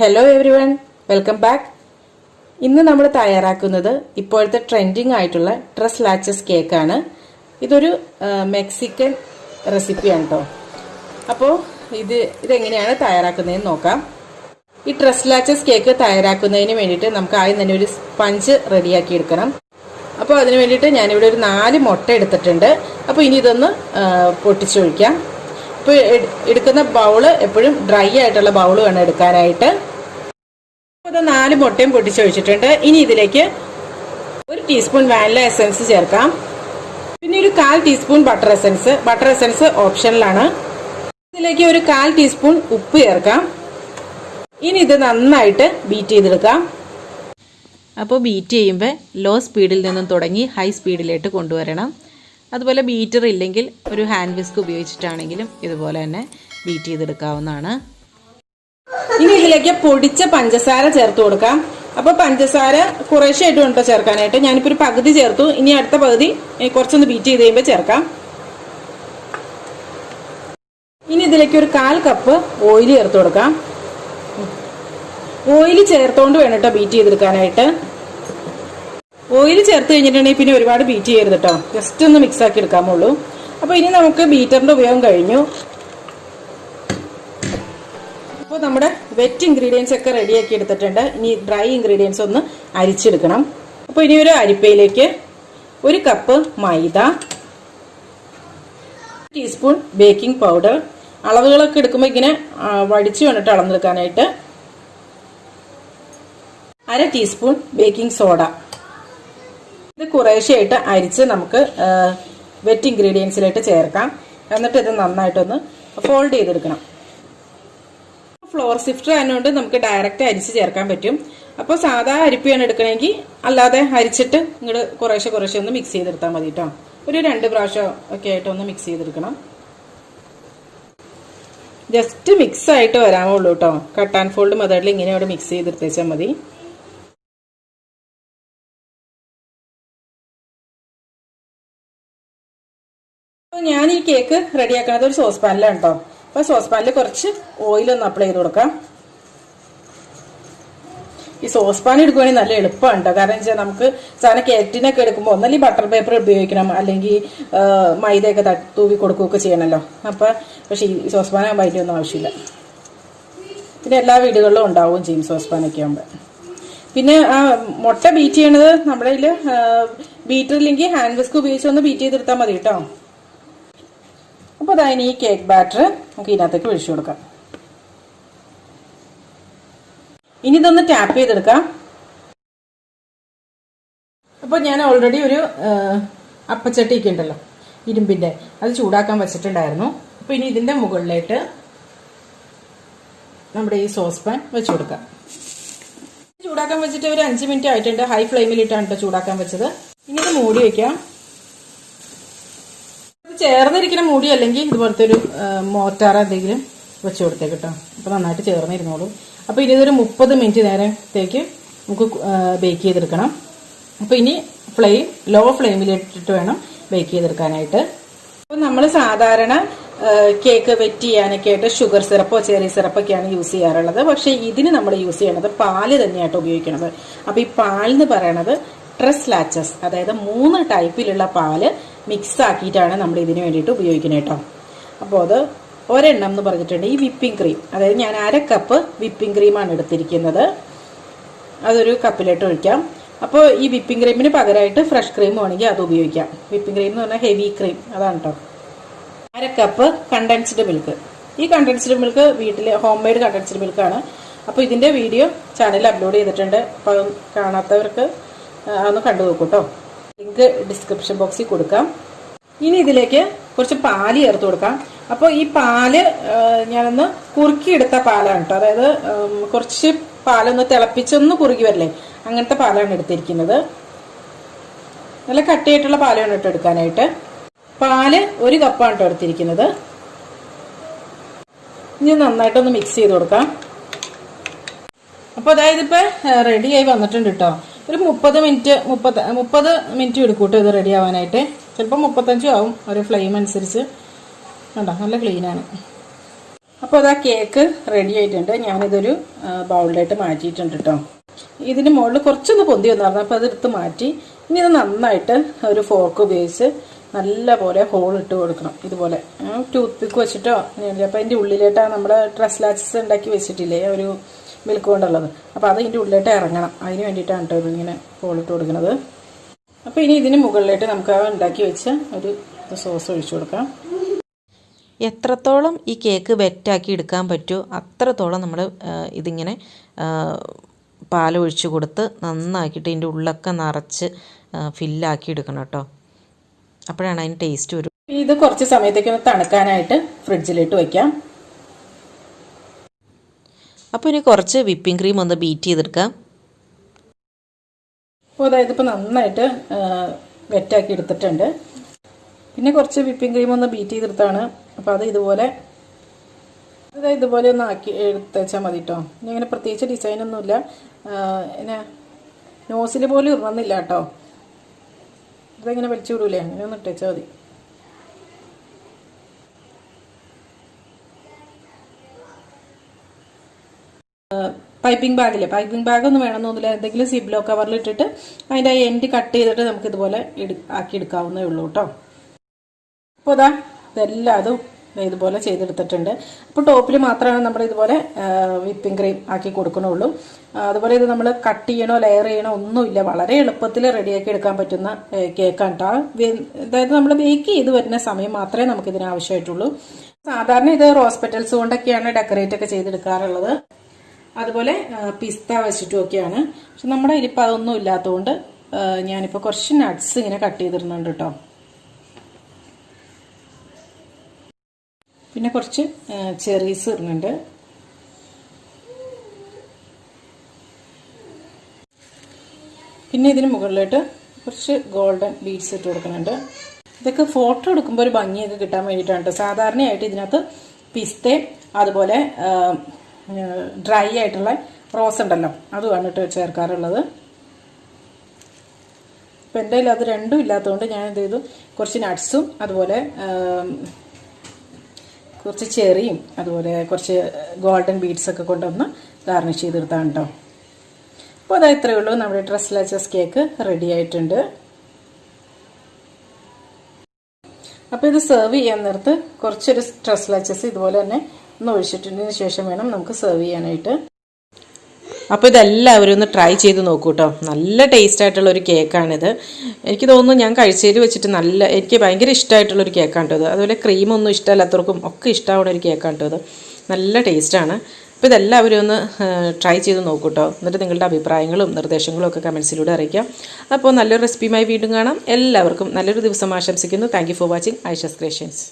Hello every one, welcome back. ഇന്ന് നമ്മൾ തയ്യാറാക്കുന്നത് ഇപ്പോഴത്തെ ട്രെൻഡിങ് ആയിട്ടുള്ള ഡ്രസ് ലാച്ചസ് കേക്കാണ്. ഇതൊരു മെക്സിക്കൻ റെസിപ്പിയാണ് കേട്ടോ. അപ്പോൾ ഇതെങ്ങനെയാണ് തയ്യാറാക്കുന്നതെന്ന് നോക്കാം. ഈ ഡ്രസ് ലാച്ചസ് കേക്ക് തയ്യാറാക്കുന്നതിന് വേണ്ടിയിട്ട് നമുക്ക് ആദ്യം തന്നെ ഒരു സ്പഞ്ച് റെഡിയാക്കി എടുക്കണം. അപ്പോൾ അതിന് വേണ്ടിയിട്ട് ഞാനിവിടെ ഒരു 4 മുട്ട എടുത്തിട്ടുണ്ട്. അപ്പോൾ ഇനി ഇതൊന്ന് പൊട്ടിച്ചൊഴിക്കാം. ഇപ്പോൾ എടുക്കുന്ന ബൗള് എപ്പോഴും ഡ്രൈ ആയിട്ടുള്ള ബൗള് വേണം എടുക്കാനായിട്ട്. അപ്പോൾ 4 മുട്ടയും പൊട്ടിച്ചൊഴിച്ചിട്ടുണ്ട്. ഇനി ഇതിലേക്ക് 1 ടീസ്പൂൺ വാനില എസൻസ് ചേർക്കാം. പിന്നെ ഒരു 1/4 ടീസ്പൂൺ ബട്ടർ എസൻസ് ഓപ്ഷനിലാണ്. ഇതിലേക്ക് ഒരു 1/4 ടീസ്പൂൺ ഉപ്പ് ചേർക്കാം. ഇനി ഇത് നന്നായിട്ട് ബീറ്റ് ചെയ്തെടുക്കാം. അപ്പോൾ ബീറ്റ് ചെയ്യുമ്പോൾ ലോ സ്പീഡിൽ നിന്നും തുടങ്ങി ഹൈ സ്പീഡിലേക്ക് കൊണ്ടുവരണം. അതുപോലെ ബീറ്റർ ഇല്ലെങ്കിൽ ഒരു ഹാൻഡ് വിസ്ക് ഉപയോഗിച്ചിട്ടാണെങ്കിലും ഇതുപോലെ തന്നെ ബീറ്റ് ചെയ്തെടുക്കാവുന്നതാണ്. ഇനി ഇതിലേക്ക് പൊടിച്ച പഞ്ചസാര ചേർത്ത് കൊടുക്കാം. അപ്പോൾ പഞ്ചസാര കുറേശ്ശായിട്ട് വേണ്ട ചേർക്കാനായിട്ട്. ഞാനിപ്പോൾ ഒരു പകുതി ചേർത്തു. ഇനി അടുത്ത പകുതി കുറച്ചൊന്ന് ബീറ്റ് ചെയ്ത് കഴിയുമ്പോൾ ചേർക്കാം. ഇനി ഇതിലേക്ക് ഒരു 1/4 കപ്പ് ഓയിൽ ചേർത്ത് കൊടുക്കാം. ഓയിൽ ചേർത്തോണ്ട് വേണം കേട്ടോ ബീറ്റ് ചെയ്തെടുക്കാനായിട്ട്. ഓയിൽ ചേർത്ത് കഴിഞ്ഞിട്ടുണ്ടെങ്കിൽ പിന്നെ ഒരുപാട് ബീറ്റ് ചെയ്യരുത് കേട്ടോ. ജസ്റ്റ് ഒന്ന് മിക്സ് ആക്കി എടുക്കാമുള്ളൂ. അപ്പോൾ ഇനി നമുക്ക് ബീറ്ററിന്റെ ഉപയോഗം കഴിഞ്ഞു. അപ്പോൾ നമ്മുടെ വെറ്റ് ഇൻഗ്രീഡിയൻസ് ഒക്കെ റെഡിയാക്കി എടുത്തിട്ടുണ്ട്. ഇനി ഡ്രൈ ഇൻഗ്രീഡിയൻസ് ഒന്ന് അരിച്ചെടുക്കണം. അപ്പോൾ ഇനി ഒരു അരിപ്പയിലേക്ക് 1 കപ്പ് മൈദ, 1 ടീസ്പൂൺ ബേക്കിംഗ് പൗഡർ. അളവുകളൊക്കെ എടുക്കുമ്പോൾ ഇങ്ങനെ വടിച്ചു വേണ്ടിട്ട് അളന്നെടുക്കാനായിട്ട്. 1/2 ടീസ്പൂൺ ബേക്കിംഗ് സോഡ. ഇത് കുറേശ്ശെയായിട്ട് അരിച്ച് നമുക്ക് വെറ്റ് ഇൻഗ്രീഡിയൻസിലായിട്ട് ചേർക്കാം. എന്നിട്ട് ഇത് നന്നായിട്ടൊന്ന് ഫോൾഡ് ചെയ്തെടുക്കണം. ഫ്ലോർ സിഫ്റ്റർ ആയതുകൊണ്ട് നമുക്ക് ഡയറക്റ്റ് അരിച്ച് ചേർക്കാൻ പറ്റും. അപ്പോൾ സാധാ അരിപ്പിയാണ് എടുക്കണമെങ്കിൽ അല്ലാതെ അരിച്ചിട്ട് ഇങ്ങോട്ട് കുറേശ്ശെ ഒന്ന് മിക്സ് ചെയ്തെടുത്താൽ മതി കേട്ടോ. ഒരു 2 പ്രാവശ്യം ഒക്കെ ആയിട്ട് ഒന്ന് മിക്സ് ചെയ്തെടുക്കണം. ജസ്റ്റ് മിക്സ് ആയിട്ട് വരാമുള്ളൂ കേട്ടോ. കട്ട് ആൻഡ് ഫോൾഡ് മെത്തേഡിൽ ഇങ്ങനെ അവിടെ മിക്സ് ചെയ്തെടുത്തേച്ചാൽ മതി. ഞാൻ ഈ കേക്ക് റെഡിയാക്കുന്നത് ഒരു സോസ് പാനിലാണ് കേട്ടോ. അപ്പോൾ സോസ് പാനിൽ കുറച്ച് ഓയിലൊന്ന് അപ്ലൈ ചെയ്ത് കൊടുക്കാം. ഈ സോസ് പാൻ എടുക്കുകയാണെങ്കിൽ നല്ല എളുപ്പമാണ് കേട്ടോ. കാരണം വെച്ചാൽ നമുക്ക് സാധനം കേക്കിനൊക്കെ എടുക്കുമ്പോൾ ഒന്നല്ലെങ്കിൽ ബട്ടർ പേപ്പർ ഉപയോഗിക്കണം, അല്ലെങ്കിൽ മൈദയൊക്കെ തൂവി കൊടുക്കുകയൊക്കെ ചെയ്യണമല്ലോ. പക്ഷേ ഈ സോസ് പാൻ ആകുമ്പോൾ അതിൻ്റെ ഒന്നും ആവശ്യമില്ല. പിന്നെ എല്ലാ വീടുകളിലും ഉണ്ടാവുകയും ചെയ്യും സോസ് പാനൊക്കെ ആകുമ്പോൾ. പിന്നെ മുട്ട ബീറ്റ് ചെയ്യണത് നമ്മുടെ കയ്യിൽ ബീറ്ററില്ലെങ്കിൽ ഹാൻഡ് വിസ്ക് ഉപയോഗിച്ച് ഒന്ന് ബീറ്റ് ചെയ്തെടുത്താൽ മതി കേട്ടോ. അപ്പോൾ അതായത് ഈ കേക്ക് ബാറ്റർ നമുക്ക് ഇതിനകത്തേക്ക് ഒഴിച്ചു കൊടുക്കാം. ഇനി ഇതൊന്ന് ടാപ്പ് ചെയ്തെടുക്കാം. അപ്പോൾ ഞാൻ ഓൾറെഡി ഒരു അപ്പച്ചട്ടിയൊക്കെ ഉണ്ടല്ലോ ഇരുമ്പിൻ്റെ, അത് ചൂടാക്കാൻ വെച്ചിട്ടുണ്ടായിരുന്നു. അപ്പോൾ ഇനി ഇതിൻ്റെ മുകളിലായിട്ട് നമ്മുടെ ഈ സോസ് പാൻ വെച്ച് കൊടുക്കാം. ചൂടാക്കാൻ വെച്ചിട്ട് ഒരു 5 മിനിറ്റ് ആയിട്ടുണ്ട്. ഹൈ ഫ്ലെയിമിലിട്ടാണ് കേട്ടോ ചൂടാക്കാൻ വെച്ചത്. ഇനി ഇത് മൂടി വയ്ക്കാം. ചേർന്നിരിക്കുന്ന മൂടി അല്ലെങ്കിൽ ഇതുപോലത്തെ ഒരു മോട്ടാർ എന്തെങ്കിലും വെച്ച് കൊടുത്തേക്ക് കേട്ടോ. അപ്പോൾ നന്നായിട്ട് ചേർന്നിരുന്നോളും. അപ്പോൾ ഇനി ഇതൊരു 30 മിനിറ്റ് നേരത്തേക്ക് നമുക്ക് ബേക്ക് ചെയ്തെടുക്കണം. അപ്പോൾ ഇനി ലോ ഫ്ലെയിമിലിട്ടിട്ട് വേണം ബേക്ക് ചെയ്തെടുക്കാനായിട്ട്. അപ്പോൾ നമ്മൾ സാധാരണ കേക്ക് വെറ്റ് ചെയ്യാനൊക്കെ ആയിട്ട് ഷുഗർ സിറപ്പോ ചെറി സിറപ്പൊക്കെയാണ് യൂസ് ചെയ്യാറുള്ളത്. പക്ഷേ ഇതിന് നമ്മൾ യൂസ് ചെയ്യണത് പാല് തന്നെയായിട്ട് ഉപയോഗിക്കണത്. അപ്പോൾ ഈ പാലെന്ന് പറയണത് ഡ്രസ് ലാച്ചസ്, അതായത് 3 ടൈപ്പിലുള്ള പാല് മിക്സ് ആക്കിയിട്ടാണ് നമ്മൾ ഇതിന് വേണ്ടിയിട്ട് ഉപയോഗിക്കുന്നത് കേട്ടോ. അപ്പോൾ അത് ഒരെണ്ണം എന്ന് പറഞ്ഞിട്ടുണ്ട് ഈ വിപ്പിംഗ് ക്രീം, അതായത് ഞാൻ 1/2 കപ്പ് വിപ്പിംഗ് ക്രീമാണ് എടുത്തിരിക്കുന്നത്. അതൊരു കപ്പിലിട്ട് ഒഴിക്കാം. അപ്പോൾ ഈ വിപ്പിംഗ് ക്രീമിന് പകരമായിട്ട് ഫ്രഷ് ക്രീം വേണമെങ്കിൽ അത് ഉപയോഗിക്കാം. വിപ്പിംഗ് ക്രീം എന്ന് പറഞ്ഞാൽ ഹെവി ക്രീം, അതാണ് കേട്ടോ. 1/2 കപ്പ് കണ്ടൻസ്ഡ് മിൽക്ക്. ഈ കണ്ടൻസ്ഡ് മിൽക്ക് വീട്ടിൽ ഹോം മെയ്ഡ് കണ്ടൻസ്ഡ് മിൽക്കാണ്. അപ്പോൾ ഇതിൻ്റെ വീഡിയോ ചാനലിൽ അപ്ലോഡ് ചെയ്തിട്ടുണ്ട്. അപ്പോൾ കാണാത്തവർക്ക് ഒന്ന് കണ്ടു നോക്കൂ കേട്ടോ. ലിങ്ക് ഡിസ്ക്രിപ്ഷൻ ബോക്സിൽ കൊടുക്കാം. ഇനി ഇതിലേക്ക് കുറച്ച് പാല് ചേർത്ത് കൊടുക്കാം. അപ്പോൾ ഈ പാല് ഞാനൊന്ന് കുറുക്കിയെടുത്ത പാലാണ് കേട്ടോ. അതായത് കുറച്ച് പാലൊന്ന് തിളപ്പിച്ചൊന്ന് കുറുകി വരില്ലേ, അങ്ങനത്തെ പാലാണ് എടുത്തിരിക്കുന്നത്. നല്ല കട്ടിയായിട്ടുള്ള പാല് വേണം കേട്ടോ എടുക്കാനായിട്ട്. പാല് 1 കപ്പാണ് കേട്ടോ എടുത്തിരിക്കുന്നത്. ഇനി നന്നായിട്ടൊന്ന് മിക്സ് ചെയ്ത് കൊടുക്കാം. അപ്പോൾ അതായത് ഇപ്പോൾ റെഡിയായി വന്നിട്ടുണ്ട് കേട്ടോ. ഒരു 30 മിനിറ്റ് എടുക്കും കേട്ടോ ഇത് റെഡി ആവാനായിട്ട്. ചിലപ്പോൾ 35 ആവും. ഒരു ഫ്ലെയിം അനുസരിച്ച്. കണ്ടോ, നല്ല ക്ലീനാണ്. അപ്പോൾ അതാ കേക്ക് റെഡി ആയിട്ടുണ്ട്. ഞാനിതൊരു ബൗളിലായിട്ട് മാറ്റിയിട്ടുണ്ട് കേട്ടോ. ഇതിന് മുകളിൽ കുറച്ചൊന്ന് പൊന്തി വന്നായിരുന്നു, അപ്പോൾ അതെടുത്ത് മാറ്റി. ഇനി ഇത് നന്നായിട്ട് ഒരു ഫോർക്ക് ഉപയോഗിച്ച് നല്ല പോലെ ഹോൾ ഇട്ട് കൊടുക്കണം. ഇതുപോലെ ടൂത്ത് പിക്ക് വെച്ചിട്ടോ. അപ്പോൾ അതിൻ്റെ ഉള്ളിലേട്ടാണ് നമ്മൾ ഡ്രസ് ലാച്ചസ് ഉണ്ടാക്കി വെച്ചിട്ടില്ലേ ഒരു മിൽക്ക് കൊണ്ടുള്ളത്, അപ്പോൾ അത് ഇതിൻ്റെ ഉള്ളിലോട്ട് ഇറങ്ങണം. അതിന് വേണ്ടിയിട്ടാണ് കേട്ടോ ഇതിങ്ങനെ ഹോൾ ഇട്ട് കൊടുക്കുന്നത്. അപ്പോൾ ഇനി ഇതിന് മുകളിലായിട്ട് നമുക്ക് ഉണ്ടാക്കി വെച്ച ഒരു സോസ് ഒഴിച്ചു കൊടുക്കാം. എത്രത്തോളം ഈ കേക്ക് വെറ്റാക്കി എടുക്കാൻ പറ്റുമോ അത്രത്തോളം നമ്മൾ ഇതിങ്ങനെ പാലൊഴിച്ച് കൊടുത്ത് നന്നാക്കിയിട്ട് ഇതിൻ്റെ ഉള്ളൊക്കെ നിറച്ച് ഫില്ലാക്കി എടുക്കണം കേട്ടോ. അപ്പോഴാണ് അതിന് ടേസ്റ്റ് വരും. ഇത് കുറച്ച് സമയത്തേക്ക് ഒന്ന് തണുക്കാനായിട്ട് ഫ്രിഡ്ജിലിട്ട് വയ്ക്കാം. അപ്പോൾ ഇനി കുറച്ച് വിപ്പിംഗ് ക്രീം ഒന്ന് ബീറ്റ് ചെയ്തെടുക്കാം. അപ്പോൾ അതായത് ഇപ്പോൾ നന്നായിട്ട് വെറ്റാക്കി എടുത്തിട്ടുണ്ട്. പിന്നെ കുറച്ച് വിപ്പിംഗ് ക്രീം ഒന്ന് ബീറ്റ് ചെയ്തെടുത്താണ്. അപ്പോൾ അത് ഇതുപോലെ ഒന്ന് ആക്കി എടുത്തുവെച്ചാൽ മതി കേട്ടോ. ഇനി അങ്ങനെ പ്രത്യേകിച്ച് ഡിസൈനൊന്നുമില്ല. പിന്നെ നോസിൽ പോലും ഇറങ്ങുന്നില്ല കേട്ടോ. ഇതെങ്ങനെ വലിച്ചു വിടൂലേ, അങ്ങനെ ഒന്ന് ഇട്ടുവെച്ചാൽ മതി. പൈപ്പിംഗ് ബാഗൊന്നും വേണമെന്നൊന്നുമില്ല. എന്തെങ്കിലും സിബ്ലോ കവറിലിട്ടിട്ട് അതിൻ്റെ എൻഡ് കട്ട് ചെയ്തിട്ട് നമുക്ക് ഇതുപോലെ ആക്കി എടുക്കാവുന്നേ ഉള്ളൂ കേട്ടോ. അപ്പോൾ ഇതാ ഇതെല്ലാം അതും ഇതുപോലെ ചെയ്തെടുത്തിട്ടുണ്ട്. അപ്പോൾ ടോപ്പിൽ മാത്രമാണ് നമ്മൾ ഇതുപോലെ വിപ്പിംഗ് ക്രീം ആക്കി കൊടുക്കണുള്ളൂ. അതുപോലെ ഇത് നമ്മൾ കട്ട് ചെയ്യണോ ലെയർ ചെയ്യണോ ഒന്നുമില്ല. വളരെ എളുപ്പത്തിൽ റെഡിയാക്കി എടുക്കാൻ പറ്റുന്ന കേക്കാണ് കേട്ടോ. അതായത് നമ്മൾ ബേക്ക് ചെയ്ത് വരുന്ന സമയം മാത്രമേ നമുക്ക് ഇതിന് ആവശ്യമായിട്ടുള്ളൂ. സാധാരണ ഇത് റോസ് പെറ്റൽസ് കൊണ്ടൊക്കെയാണ് ഡെക്കറേറ്റ് ഒക്കെ ചെയ്തെടുക്കാറുള്ളത്. അതുപോലെ പിസ്ത വെച്ചിട്ടുമൊക്കെയാണ്. പക്ഷെ നമ്മുടെ ഇതിലിപ്പോൾ അതൊന്നും ഇല്ലാത്തതുകൊണ്ട് ഞാനിപ്പോൾ കുറച്ച് നട്ട്സ് ഇങ്ങനെ കട്ട് ചെയ്തിരുന്നുണ്ട് കേട്ടോ. പിന്നെ കുറച്ച് ചെറീസ് ഇടുന്നുണ്ട്. പിന്നെ ഇതിന് മുകളിലോട്ട് കുറച്ച് ഗോൾഡൻ ബീഡ്സ് ഇട്ട് കൊടുക്കുന്നുണ്ട്. ഇതൊക്കെ ഫോട്ടോ എടുക്കുമ്പോൾ ഒരു ഭംഗിയൊക്കെ കിട്ടാൻ വേണ്ടിയിട്ടാണ് കേട്ടോ. സാധാരണയായിട്ട് ഇതിനകത്ത് പിസ്തയും അതുപോലെ ഡ്രൈ ആയിട്ടുള്ള റോസ് ഉണ്ടല്ലോ അതുമാണ് കേട്ടോ ചേർക്കാറുള്ളത്. ഇപ്പം എൻ്റെ കയ്യിൽ അത് രണ്ടും ഇല്ലാത്തതുകൊണ്ട് ഞാൻ എന്ത് ചെയ്തു, കുറച്ച് നട്ട്സും അതുപോലെ കുറച്ച് ചെറിയും അതുപോലെ കുറച്ച് ഗോൾഡൻ ബീഡ്സൊക്കെ കൊണ്ടൊന്ന് ഗാർണിഷ് ചെയ്തെടുത്താണ് കേട്ടോ. അപ്പോൾ അതാ ഇത്രയേ ഉള്ളൂ. നമ്മുടെ ഡ്രസ് ലാച്ചസ് കേക്ക് റെഡി ആയിട്ടുണ്ട്. അപ്പോൾ ഇത് സെർവ് ചെയ്യാൻ നേരത്ത് കുറച്ചൊരു ഡ്രസ് ലാച്ചസ് ഇതുപോലെ തന്നെ ഒന്ന് ഒഴിച്ചിട്ടതിന് ശേഷം വേണം നമുക്ക് സെർവ് ചെയ്യാനായിട്ട്. അപ്പോൾ ഇതെല്ലാവരും ഒന്ന് ട്രൈ ചെയ്ത് നോക്കൂ കേട്ടോ. നല്ല ടേസ്റ്റ് ആയിട്ടുള്ളൊരു കേക്കാണിത്. എനിക്ക് തോന്നുന്നു ഞാൻ കഴിച്ചതിൽ വെച്ചിട്ട് എനിക്ക് ഭയങ്കര ഇഷ്ടമായിട്ടുള്ളൊരു കേക്കാണ് കേട്ടോ ഇത്. അതുപോലെ ക്രീമൊന്നും ഇഷ്ടമല്ലാത്തവർക്കും ഒക്കെ ഇഷ്ടമാവുന്ന ഒരു കേക്കാണ് കേട്ടോ ഇത്. നല്ല ടേസ്റ്റാണ്. അപ്പോൾ ഇതെല്ലാവരും ഒന്ന് ട്രൈ ചെയ്ത് നോക്കൂ കേട്ടോ. എന്നിട്ട് നിങ്ങളുടെ അഭിപ്രായങ്ങളും നിർദ്ദേശങ്ങളും ഒക്കെ കമൻസിലൂടെ അറിയിക്കാം. അപ്പോൾ നല്ലൊരു റെസിപ്പിയുമായി വീണ്ടും കാണാം. എല്ലാവർക്കും നല്ലൊരു ദിവസം ആശംസിക്കുന്നു. Thank you for watching Aisha's creations.